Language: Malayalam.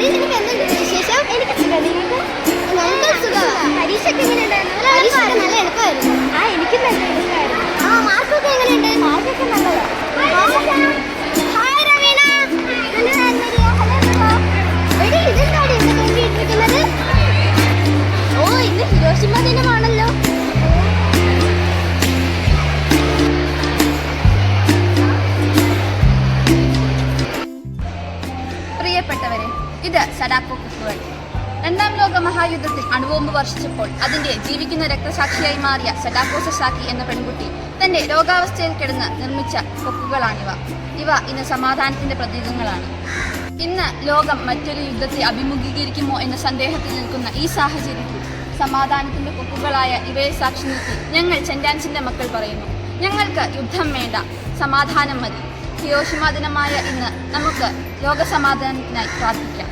വിശേഷം? എനിക്ക് പരീക്ഷയൊക്കെ എങ്ങനെയുണ്ടായിരുന്നു? പരീക്ഷയൊക്കെ നല്ല എളുപ്പമായിരുന്നു. എനിക്ക് നല്ല എളുപ്പമായിരുന്നു. മാർക്കൊക്കെ എങ്ങനെയുണ്ട്? മാർക്കൊക്കെ നല്ലതാണ്. ഓ, ഇന്ന് ഹിരോഷിമ ദിനമാണല്ലോ. പ്രിയപ്പെട്ടവരെ, ഇത് സഡാക്കോ കുക്കുകൾ. രണ്ടാം ലോക മഹായുദ്ധത്തിൽ അണുബോംബ് വർഷിച്ചപ്പോൾ അതിന്റെ ജീവിക്കുന്ന രക്തസാക്ഷിയായി മാറിയ സഡാക്കോ സസാക്കി എന്ന പെൺകുട്ടി തന്റെ രോഗാവസ്ഥയിൽ കിടന്ന് നിർമ്മിച്ച കൊക്കുകളാണിവ. ഇവ ഇന്ന് സമാധാനത്തിന്റെ പ്രതീകങ്ങളാണ്. ഇന്ന് ലോകം മറ്റൊരു യുദ്ധത്തെ അഭിമുഖീകരിക്കുമോ എന്ന സന്ദേഹത്തിൽ നിൽക്കുന്ന ഈ സാഹചര്യത്തിൽ സമാധാനത്തിന്റെ കൊക്കുകളായ ഇവയെ സാക്ഷി നിർത്തി ഞങ്ങൾ ചെൻഡാൻസിന്റെ മക്കൾ പറയുന്നു, ഞങ്ങൾക്ക് യുദ്ധം വേണ്ട, സമാധാനം മതി. ഹിരോഷിമ ദിനമായ ഇന്ന് നമുക്ക് ലോകസമാധാനത്തിനായി പ്രാർത്ഥിക്കാം.